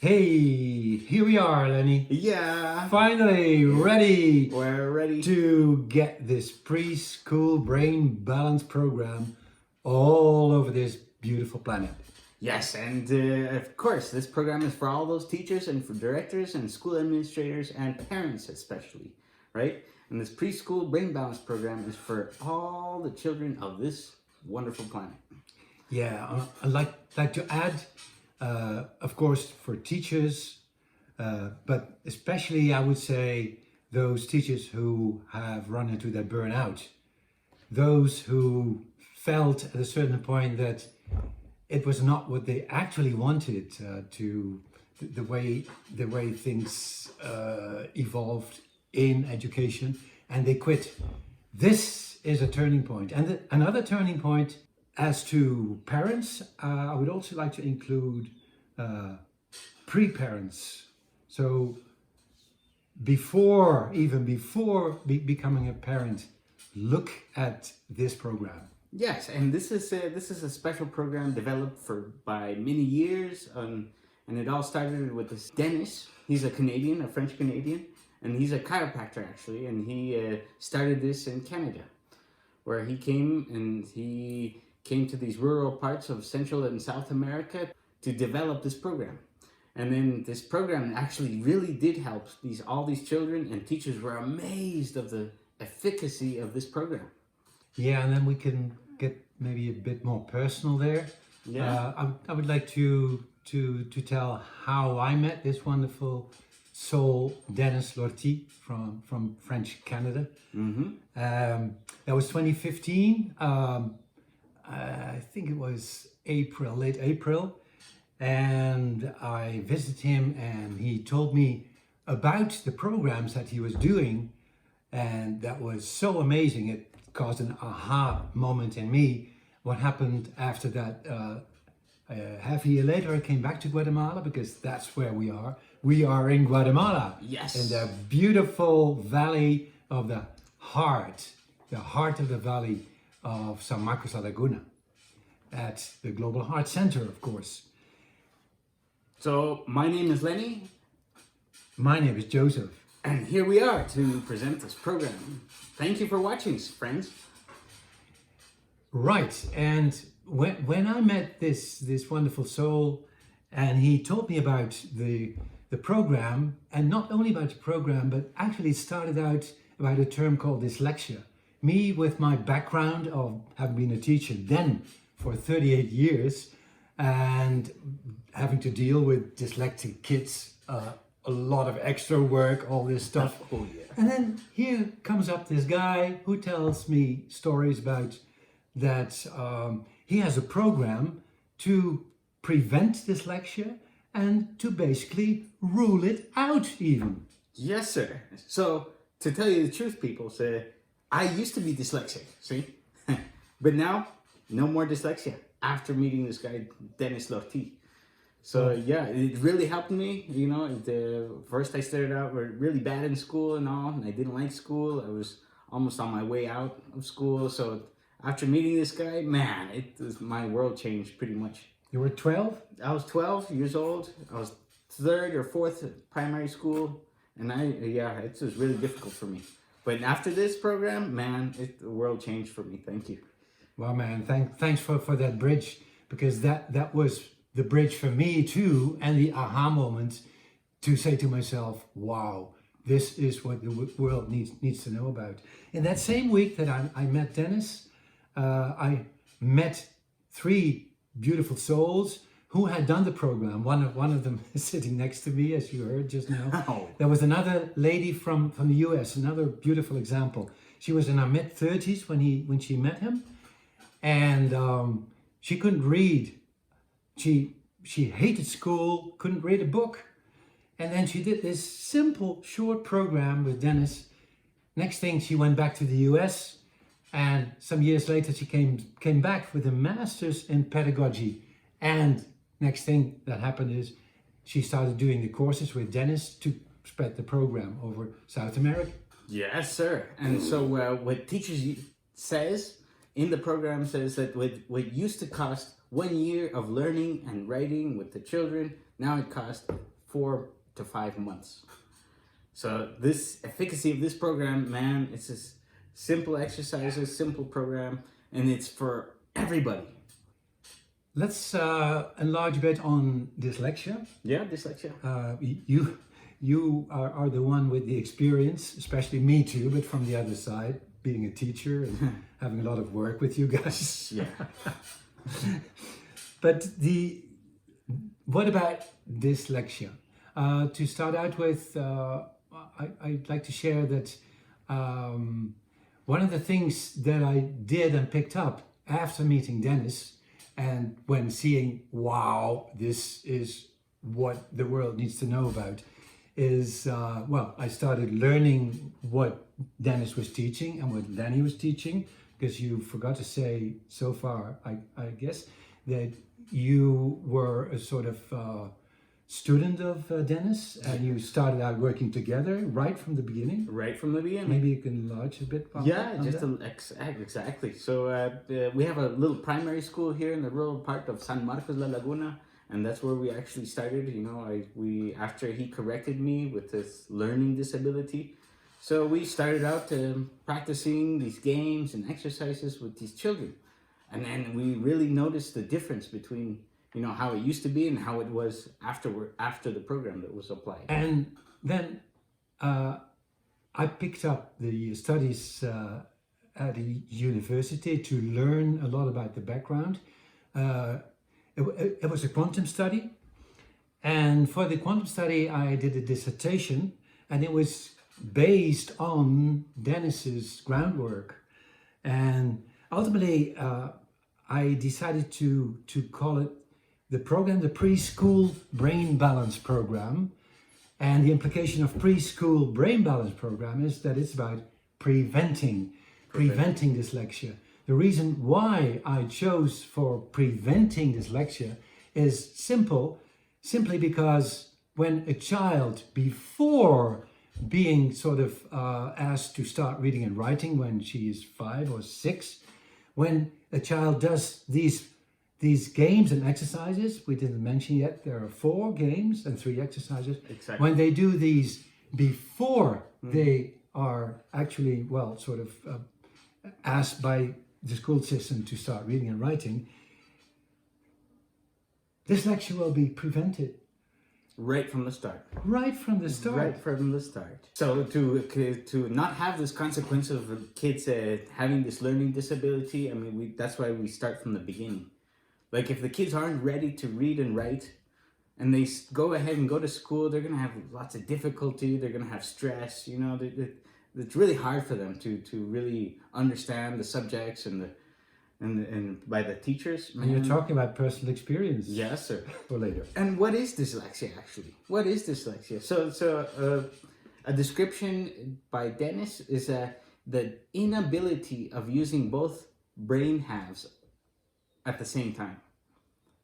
Hey, here we are, Lenny. Yeah, Finally ready we're ready. to get this preschool brain balance program all over this beautiful planet. Yes, and of course, this program is for all those teachers and for directors and school administrators and parents especially, right? And this preschool brain balance program is for all the children of this wonderful planet. Yeah, I'd like to add, of course, for teachers, but especially I would say those teachers who have run into that burnout, those who felt at a certain point that it was not what they actually wanted the way things evolved in education, and they quit. This is a turning point, and another turning point as to parents. I would also like to include pre-parents. So even before becoming a parent, look at this program. Yes, and this is a special program developed by many years, and it all started with this Dennis. He's a Canadian, a French Canadian, and he's a chiropractor actually, and he started this in Canada, where he came to these rural parts of Central and South America to develop this program. And then this program actually really did help all these children, and teachers were amazed of the efficacy of this program. Yeah, and then we can get maybe a bit more personal there. Yeah. I would like to tell how I met this wonderful soul, Dennis Lortie from French Canada. That was 2015. I think it was late April, and I visited him, and he told me about the programs that he was doing, and that was so amazing. It caused an aha moment in me. What happened after that? Half a year later, I came back to Guatemala, because that's where we are. We are in Guatemala. Yes. In the beautiful valley of the heart of the valley of San Marcos La Laguna, at the Global Heart Center, of course. So my name is Lenny. My name is Joseph. And here we are to present this program. Thank you for watching, friends. Right, and when I met this wonderful soul, and he told me about the program, and not only about the program, but actually it started out about a term called dyslexia. Me, with my background of having been a teacher then for 38 years, and having to deal with dyslexic kids, a lot of extra work, all this stuff. Oh, yeah. And then here comes up this guy who tells me stories about that he has a program to prevent dyslexia and to basically rule it out even. Yes, sir. So, to tell you the truth, people, I used to be dyslexic, see? But now, no more dyslexia after meeting this guy, Dennis Lortie. So yeah, it really helped me. You know, first I started out really bad in school and all, and I didn't like school. I was almost on my way out of school. So after meeting this guy, man, my world changed pretty much. You were 12? I was 12 years old. I was third or fourth primary school, and it was really difficult for me. But after this program, man, the world changed for me. Thank you. Well, man, thanks for that bridge, because that was the bridge for me too, and the aha moment to say to myself, wow, this is what the world needs to know about. In that same week that I met Dennis, I met 3 beautiful souls who had done the program. One of them is sitting next to me, as you heard just now. Oh. There was another lady from the US, another beautiful example. She was in her mid-30s when she met him, and she couldn't read. She hated school, couldn't read a book. And then she did this simple, short program with Dennis. Next thing, she went back to the US, and some years later, she came back with a master's in pedagogy. And next thing that happened is she started doing the courses with Dennis to spread the program over South America. Yes, sir. And so what teachers says in the program says that with what used to cost 1 year of learning and writing with the children, now it costs 4 to 5 months. So this efficacy of this program, man, it's just simple exercises, simple program, and it's for everybody. Let's enlarge a bit on dyslexia. Yeah, dyslexia. You are the one with the experience, especially me too, but from the other side, being a teacher and having a lot of work with you guys. Yeah. But what about dyslexia? To start out with, I'd like to share that one of the things that I did and picked up after meeting Dennis and when seeing, wow, this is what the world needs to know about, is, I started learning what Dennis was teaching and what Danny was teaching, because you forgot to say so far, I guess, that you were a sort of student of Dennis, and you started out working together right from the beginning. Right from the beginning. Maybe you can enlarge a bit. Exactly. So we have a little primary school here in the rural part of San Marcos La Laguna, and that's where we actually started. You know, after he corrected me with this learning disability, so we started out practicing these games and exercises with these children, and then we really noticed the difference between, you know, how it used to be and how it was after the program that was applied. And then I picked up the studies at a university to learn a lot about the background. It was a quantum study, and for the quantum study I did a dissertation, and it was based on Dennis's groundwork, and ultimately I decided to call it the program, the PreSchool Brain Balance Program. And the implication of PreSchool Brain Balance Program is that it's about preventing dyslexia. The reason why I chose for preventing dyslexia is simply because when a child, before being sort of asked to start reading and writing when she is 5 or 6, when a child does these games and exercises, we didn't mention yet, there are 4 games and 3 exercises. Exactly. When they do these before they are actually, asked by the school system to start reading and writing, dyslexia will be prevented. Right from the start. Right from the start. Right from the start. So to not have this consequence of kids having this learning disability, I mean, that's why we start from the beginning. Like if the kids aren't ready to read and write, and they go ahead and go to school, they're gonna have lots of difficulty. They're gonna have stress. You know, it's really hard for them to really understand the subjects and by the teachers. And you're talking about personal experience. Yes, sir. For later. And what is dyslexia actually? What is dyslexia? So a description by Dennis is the inability of using both brain halves at the same time.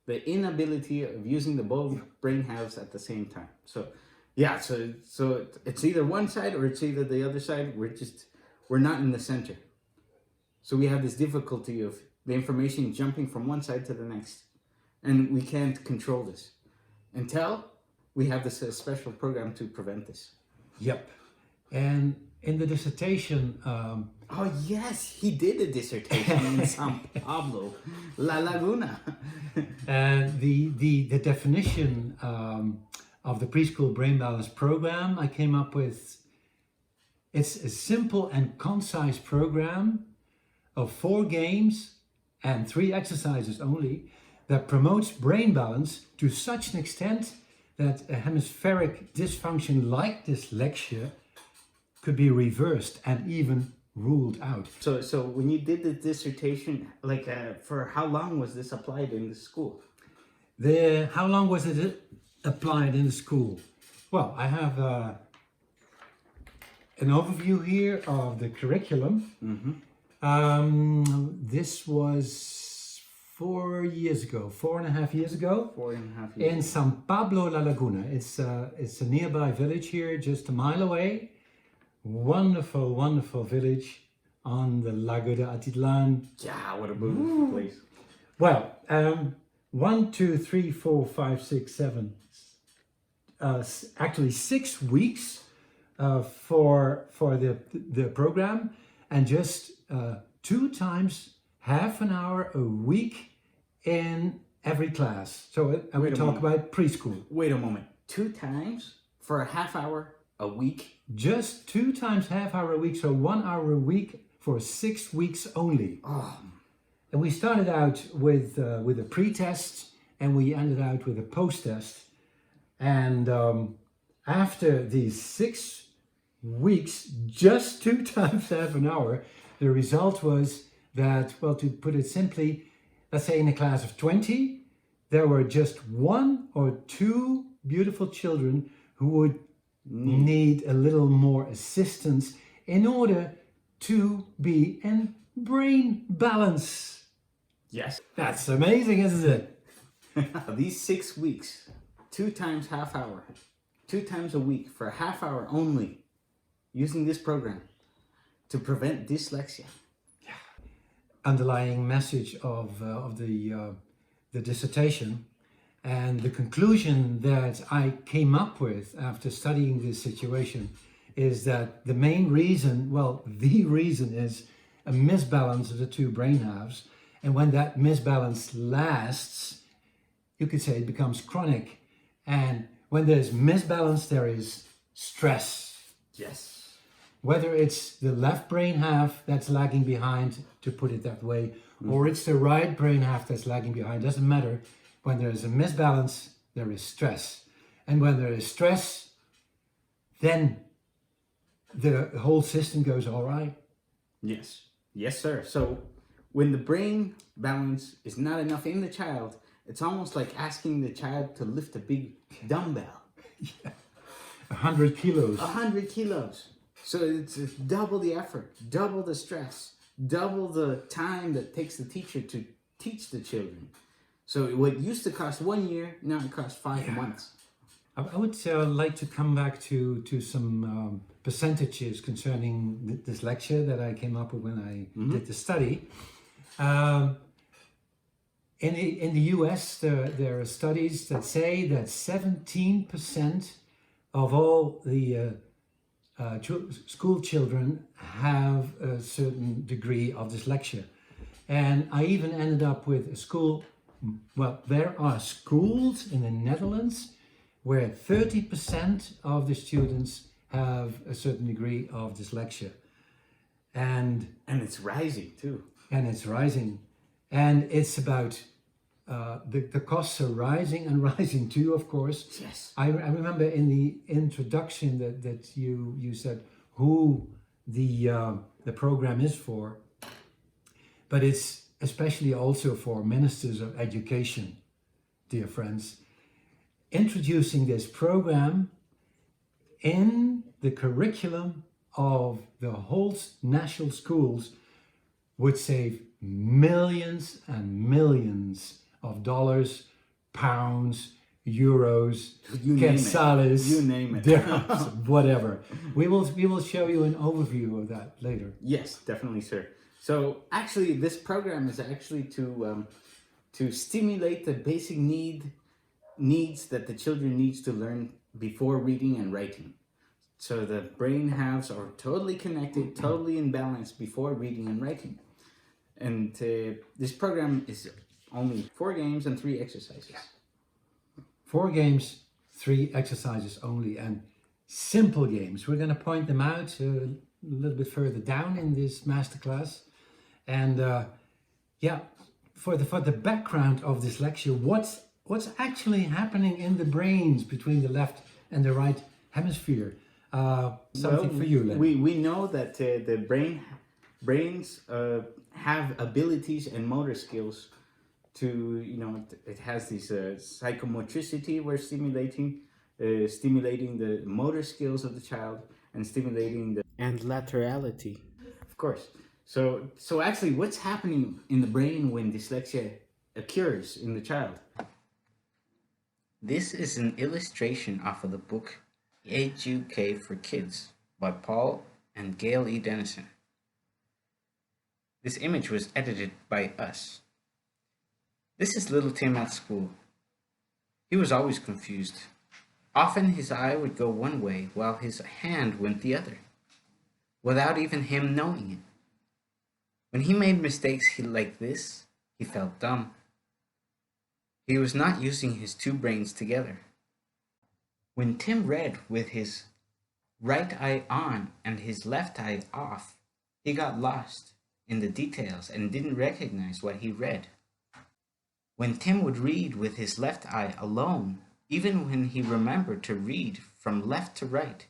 The inability of using the both brain halves at the same time. So, yeah, so it's either one side or it's either the other side. We're not in the center. So we have this difficulty of the information jumping from one side to the next. And we can't control this until we have this special program to prevent this. Yep. And in the dissertation... oh yes, he did a dissertation in San Pablo, La Laguna. And the definition of the PreSchool Brain Balance Program I came up with, it's a simple and concise program of 4 games and 3 exercises only that promotes brain balance to such an extent that a hemispheric dysfunction like dyslexia could be reversed and even ruled out. So when you did the dissertation, like for how long was this applied in the school? How long was it applied in the school? Well, I have an overview here of the curriculum. Mm-hmm. This was 4 years ago, 4.5 years ago. 4.5 years. In San Pablo La Laguna. It's a nearby village here, just a mile away. Wonderful, wonderful village on the Lago de Atitlan. Yeah, what a beautiful place. Well, 1, 2, 3, 4, 5, 6, 7, actually 6 weeks for the program, and just 2 times half an hour a week in every class. So we talk about preschool. Wait a moment. 2 times for a half hour a week? Just 2 times half hour a week, so 1 hour a week for 6 weeks only. Oh. And we started out with a pre-test, and we ended out with a post-test. And after these 6 weeks, just 2 times half an hour, the result was that, well, to put it simply, let's say in a class of 20, there were just 1 or 2 beautiful children who would need a little more assistance in order to be in brain balance. Yes. That's amazing, isn't it? These 6 weeks, 2 times half hour, 2 times a week for a half hour only, using this program to prevent dyslexia. Underlying message of the dissertation, and the conclusion that I came up with after studying this situation is that the main reason, well, the reason is a misbalance of the 2 brain halves. And when that misbalance lasts, you could say it becomes chronic. And when there's misbalance, there is stress. Yes. Whether it's the left brain half that's lagging behind, to put it that way, or it's the right brain half that's lagging behind, doesn't matter. When there is a misbalance, there is stress. And when there is stress, then the whole system goes all right. Yes. Yes, sir. So when the brain balance is not enough in the child, it's almost like asking the child to lift a big dumbbell. 100 kilos. 100 kilos. So it's double the effort, double the stress, double the time that takes the teacher to teach the children. So what used to cost 1 year, now it costs 5 months. I would like to come back to some percentages concerning dyslexia that I came up with when I did the study. In the US, there are studies that say that 17% of all the school children have a certain degree of dyslexia. And I even ended up with a school, well, there are schools in the Netherlands where 30% of the students have a certain degree of dyslexia. And it's rising too. And it's rising. And it's about, the costs are rising and rising too, of course. Yes. I remember in the introduction that you said who the program is for, but it's especially also for ministers of education, dear friends. Introducing this program in the curriculum of the whole national schools would save millions and millions of dollars, pounds, euros, quetzales, you name it, dirhams, whatever. We will show you an overview of that later. Yes, definitely, sir. So actually, this program is actually to stimulate the basic needs that the children needs to learn before reading and writing. So the brain halves are totally connected, totally in balance before reading and writing. And this program is only 4 games and 3 exercises. 4 games, 3 exercises only, and simple games. We're going to point them out a little bit further down in this masterclass. And for the background of dyslexia, what's actually happening in the brains between the left and the right hemisphere? Something for you, Len. We know that the brains have abilities and motor skills to, it has this psychomotricity we're stimulating the motor skills of the child and stimulating and laterality, of course. So actually, what's happening in the brain when dyslexia occurs in the child? This is an illustration off of the book Educate for Kids by Paul and Gail E. Dennison. This image was edited by us. This is little Tim at school. He was always confused. Often his eye would go one way while his hand went the other, without even him knowing it. When he made mistakes like this, he felt dumb. He was not using his two brains together. When Tim read with his right eye on and his left eye off, he got lost in the details and didn't recognize what he read. When Tim would read with his left eye alone, even when he remembered to read from left to right,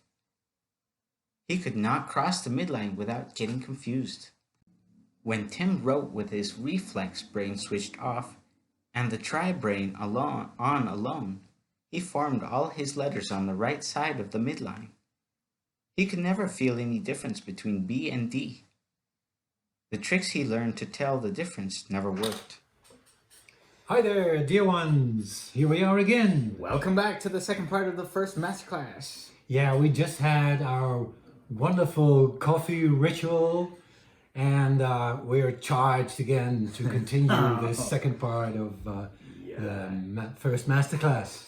he could not cross the midline without getting confused. When Tim wrote with his reflex brain switched off and the tri-brain on alone, he formed all his letters on the right side of the midline. He could never feel any difference between B and D. The tricks he learned to tell the difference never worked. Hi there, dear ones. Here we are again. Welcome back to the second part of the first masterclass. Yeah, we just had our wonderful coffee ritual, and we're charged again to continue the second part of the first masterclass.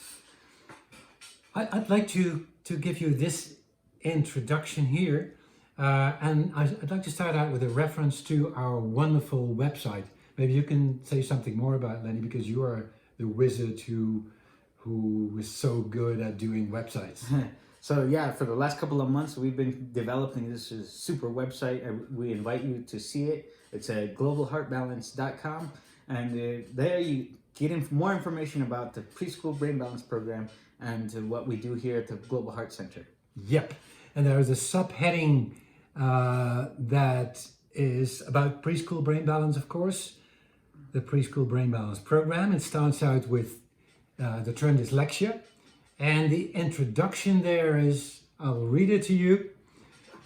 I'd like to give you this introduction here, and I'd like to start out with a reference to our wonderful website. Maybe you can say something more about it, Lenny, because you are the wizard who is so good at doing websites. So yeah, for the last couple of months, we've been developing this super website, and we invite you to see it. It's at globalheartbalance.com, and there you get more information about the preschool brain balance program and what we do here at the Global Heart Center. Yep, and there is a subheading that is about preschool brain balance, of course. The preschool brain balance program. It starts out with the term dyslexia, and the introduction there is, I'll read it to you.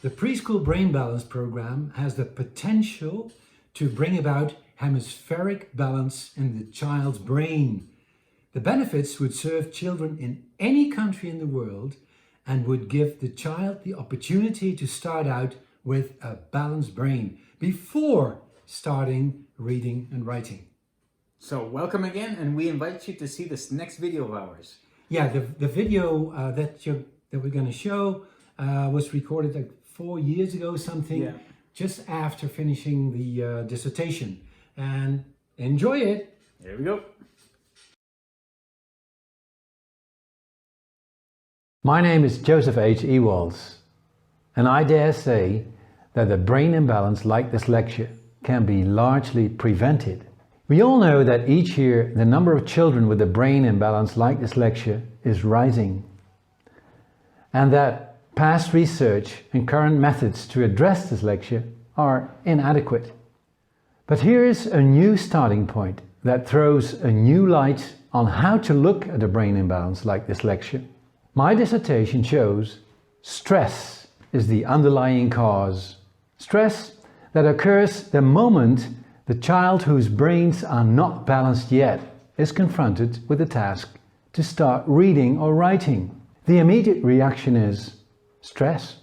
The preschool brain balance program has the potential to bring about hemispheric balance in the child's brain. The benefits would serve children in any country in the world and would give the child the opportunity to start out with a balanced brain before starting reading and writing. So welcome again, and we invite you to see this next video of ours. Yeah, the video that we're going to show was recorded like 4 years ago, something, just after finishing the dissertation. And enjoy it. Here we go. My name is Joseph H. Ewalds, and I dare say that a brain imbalance like dyslexia can be largely prevented. We all know that each year the number of children with a brain imbalance like dyslexia is rising, and that past research and current methods to address dyslexia are inadequate. But here is a new starting point that throws a new light on how to look at a brain imbalance like dyslexia. My dissertation shows stress is the underlying cause. Stress that occurs the moment the child whose brains are not balanced yet is confronted with the task to start reading or writing. The immediate reaction is stress,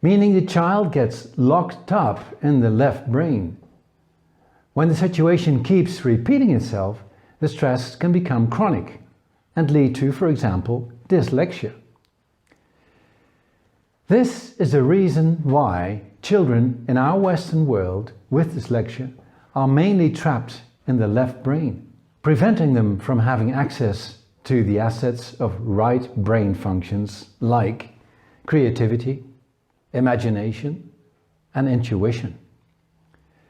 meaning the child gets locked up in the left brain. When the situation keeps repeating itself, the stress can become chronic and lead to, for example, dyslexia. This is the reason why children in our Western world with dyslexia are mainly trapped in the left brain, preventing them from having access to the assets of right brain functions like creativity, imagination, and intuition.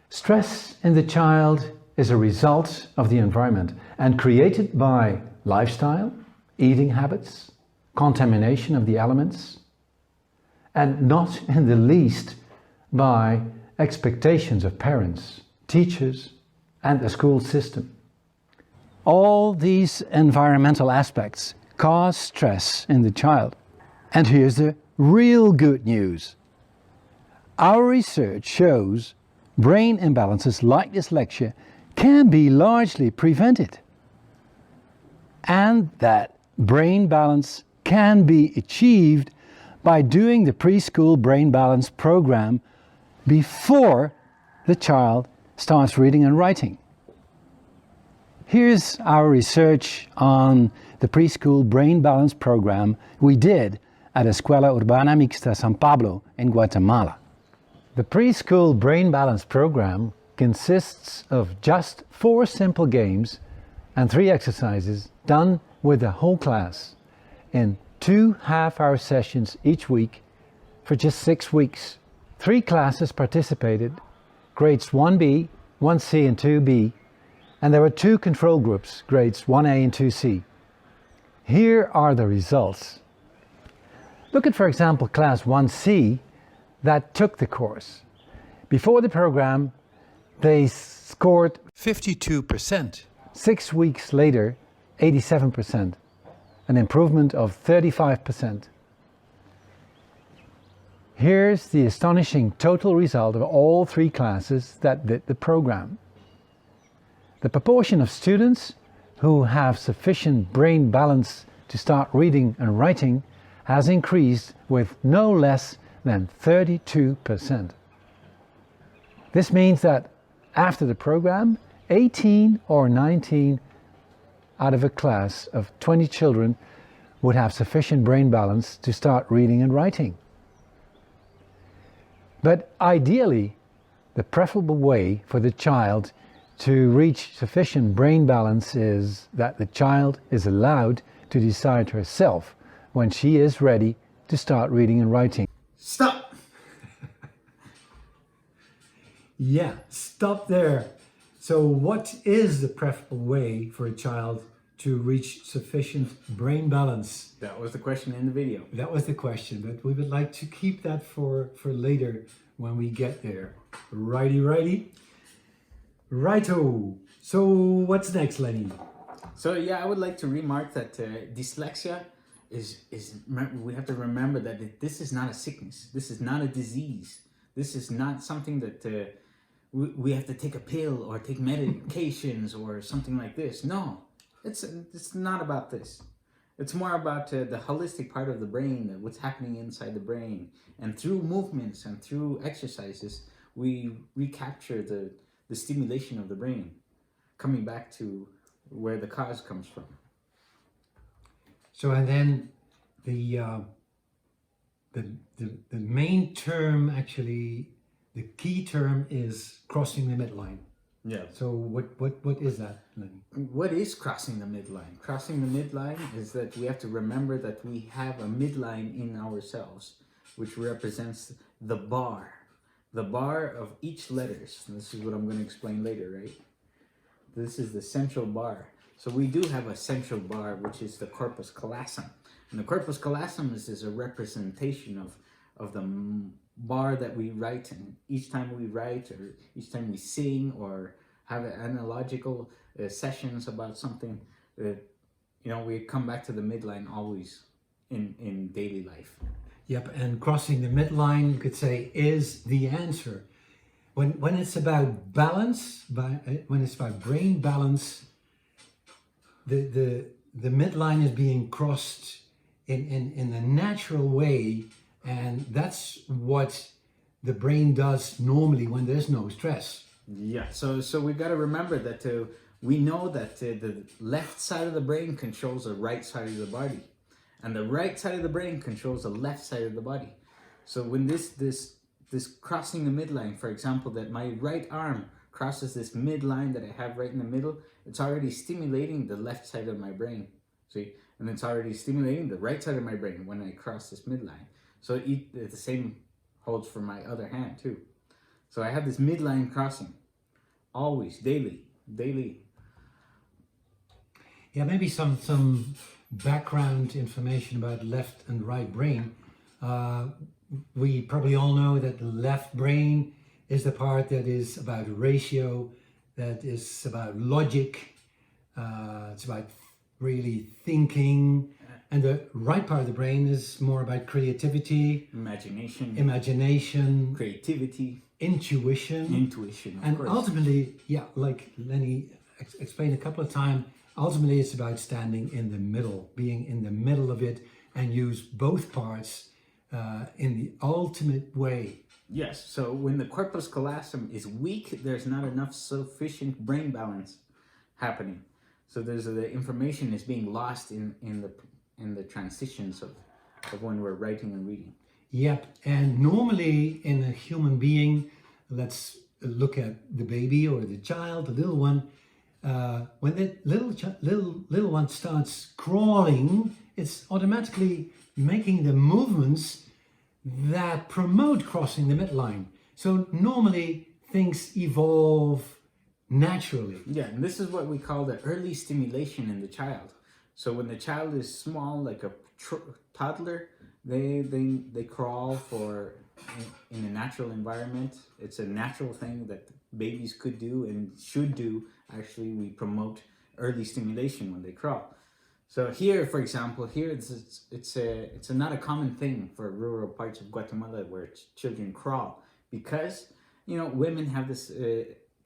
Stress in the child is a result of the environment and created by lifestyle, eating habits, contamination of the elements, and not in the least by expectations of parents, teachers, and the school system. All these environmental aspects cause stress in the child. And here's the real good news. Our research shows brain imbalances like dyslexia can be largely prevented, and that brain balance can be achieved by doing the preschool brain balance program before the child starts reading and writing. Here's our research on the preschool brain balance program we did at Escuela Urbana Mixta San Pablo in Guatemala. The preschool brain balance program consists of just 4 simple games and 3 exercises done with the whole class in 2 half-hour sessions each week for just 6 weeks. 3 classes participated, grades 1B, 1C and 2B, and there were 2 control groups, grades 1A and 2C. Here are the results. Look at, for example, class 1C that took the course. Before the program, they scored 52%. 6 weeks later, 87%, an improvement of 35%. Here's the astonishing total result of all 3 classes that did the program. The proportion of students who have sufficient brain balance to start reading and writing has increased with no less than 32%. This means that after the program, 18 or 19 out of a class of 20 children would have sufficient brain balance to start reading and writing. But ideally, the preferable way for the child to reach sufficient brain balance is that the child is allowed to decide herself when she is ready to start reading and writing. Stop! Yeah, stop there. So what is the preferable way for a child to reach sufficient brain balance? That was the question in the video. That was the question, but we would like to keep that for later when we get there. Righty. Righto. So what's next, Lenny? So yeah, I would like to remark that dyslexia is we have to remember that this is not a sickness. This is not a disease. This is not something that we have to take a pill or take medications or something like this. No, it's not about this. It's more about the holistic part of the brain, what's happening inside the brain. And through movements and through exercises, we recapture the stimulation of the brain, coming back to where the cause comes from. So, and then the main term, actually, the key term is crossing the midline. Yeah. So what is that, Lenny? What is crossing the midline? Crossing the midline is that we have to remember that we have a midline in ourselves, which represents the bar of each letters. And this is what I'm going to explain later, right? This is the central bar. So we do have a central bar, which is the corpus callosum. And the corpus callosum is a representation of the bar that we write. And each time we write, or each time we sing, or have analogical sessions about something, we come back to the midline always in daily life. Yep, and crossing the midline, you could say, is the answer. When it's about balance, when it's about brain balance, the midline is being crossed in a natural way, and that's what the brain does normally when there's no stress. Yeah, so we've got to remember that we know that the left side of the brain controls the right side of the body, and the right side of the brain controls the left side of the body. So when this crossing the midline, for example, that my right arm crosses this midline that I have right in the middle, it's already stimulating the left side of my brain. See, and it's already stimulating the right side of my brain when I cross this midline. So the same holds for my other hand too. So I have this midline crossing, always, daily. Yeah, maybe some background information about left and right brain. We probably all know that the left brain is the part that is about ratio, that is about logic, it's about really thinking. And the right part of the brain is more about creativity, imagination, creativity, intuition, of course. Ultimately, yeah, like Lenny explained a couple of times, ultimately it's about standing in the middle, being in the middle of it, and use both parts in the ultimate way. Yes, so when the corpus callosum is weak, there's not enough sufficient brain balance happening. So there's the information is being lost in the transitions of when we're writing and reading. Yep, and normally in a human being, let's look at the baby or the child, the little one. When the little one starts crawling, it's automatically making the movements that promote crossing the midline. So normally things evolve naturally. Yeah, and this is what we call the early stimulation in the child. So when the child is small, like a toddler, they crawl for in a natural environment. It's a natural thing that babies could do and should do. Actually, we promote early stimulation when they crawl. So here, for example, here it's not a common thing for rural parts of Guatemala where children crawl, because women have this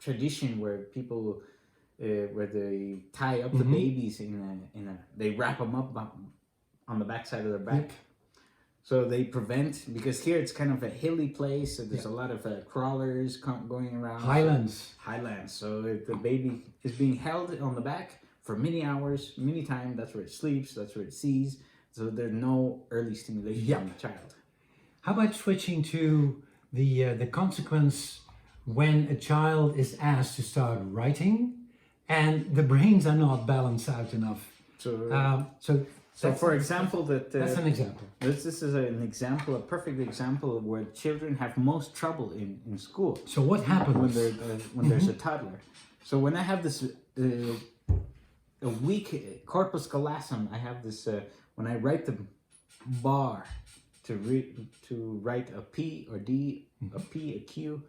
tradition where people where they tie up the babies they wrap them up on the backside of their back. Yep. So they prevent, because here it's kind of a hilly place, so there's a lot of crawlers going around. Highlands. So the baby is being held on the back for many hours, many times. That's where it sleeps, that's where it sees. So there's no early stimulation on the child. How about switching to the consequence when a child is asked to start writing and the brains are not balanced out enough? So for example, that's an example. This is an example, a perfect example of where children have most trouble in school. So what happens when there's a toddler? So when I have this a weak corpus callosum, I have this when I write the bar to write a P or D, a P, a Q,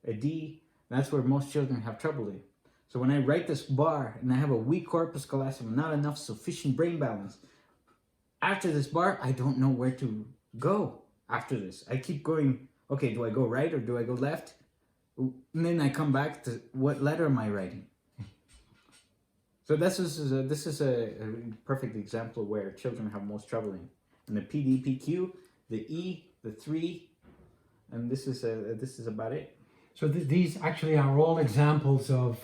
a D. That's where most children have trouble in. So when I write this bar and I have a weak corpus callosum, not enough sufficient brain balance, after this bar, I don't know where to go after this. I keep going, okay, do I go right or do I go left? And then I come back to what letter am I writing? So this is a perfect example where children have most trouble in. And the P, D, P, Q, the E, the 3, and this is about it. So these actually are all examples of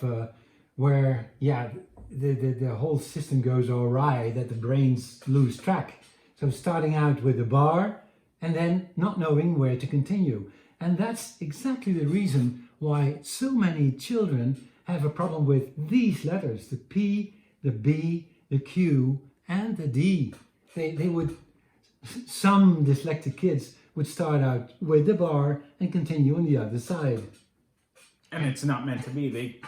where, the whole system goes awry, that the brains lose track. So starting out with a bar and then not knowing where to continue. And that's exactly the reason why so many children have a problem with these letters, the P, the B, the Q, and the D. Some dyslexic kids would start out with the bar and continue on the other side. And it's not meant to be.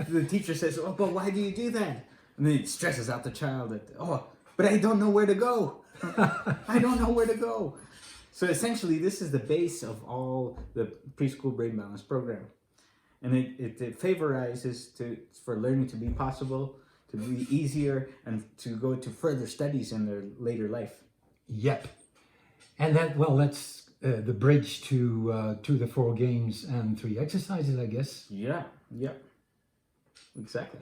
The teacher says, "Oh, but why do you do that?" And then it stresses out the child that, "Oh, but I don't know where to go. I don't know where to go." So essentially, this is the base of all the preschool brain balance program, and it favorizes for learning to be possible, to be easier, and to go to further studies in their later life. Yep, and that's the bridge to the 4 games and 3 exercises, I guess. Yeah, exactly.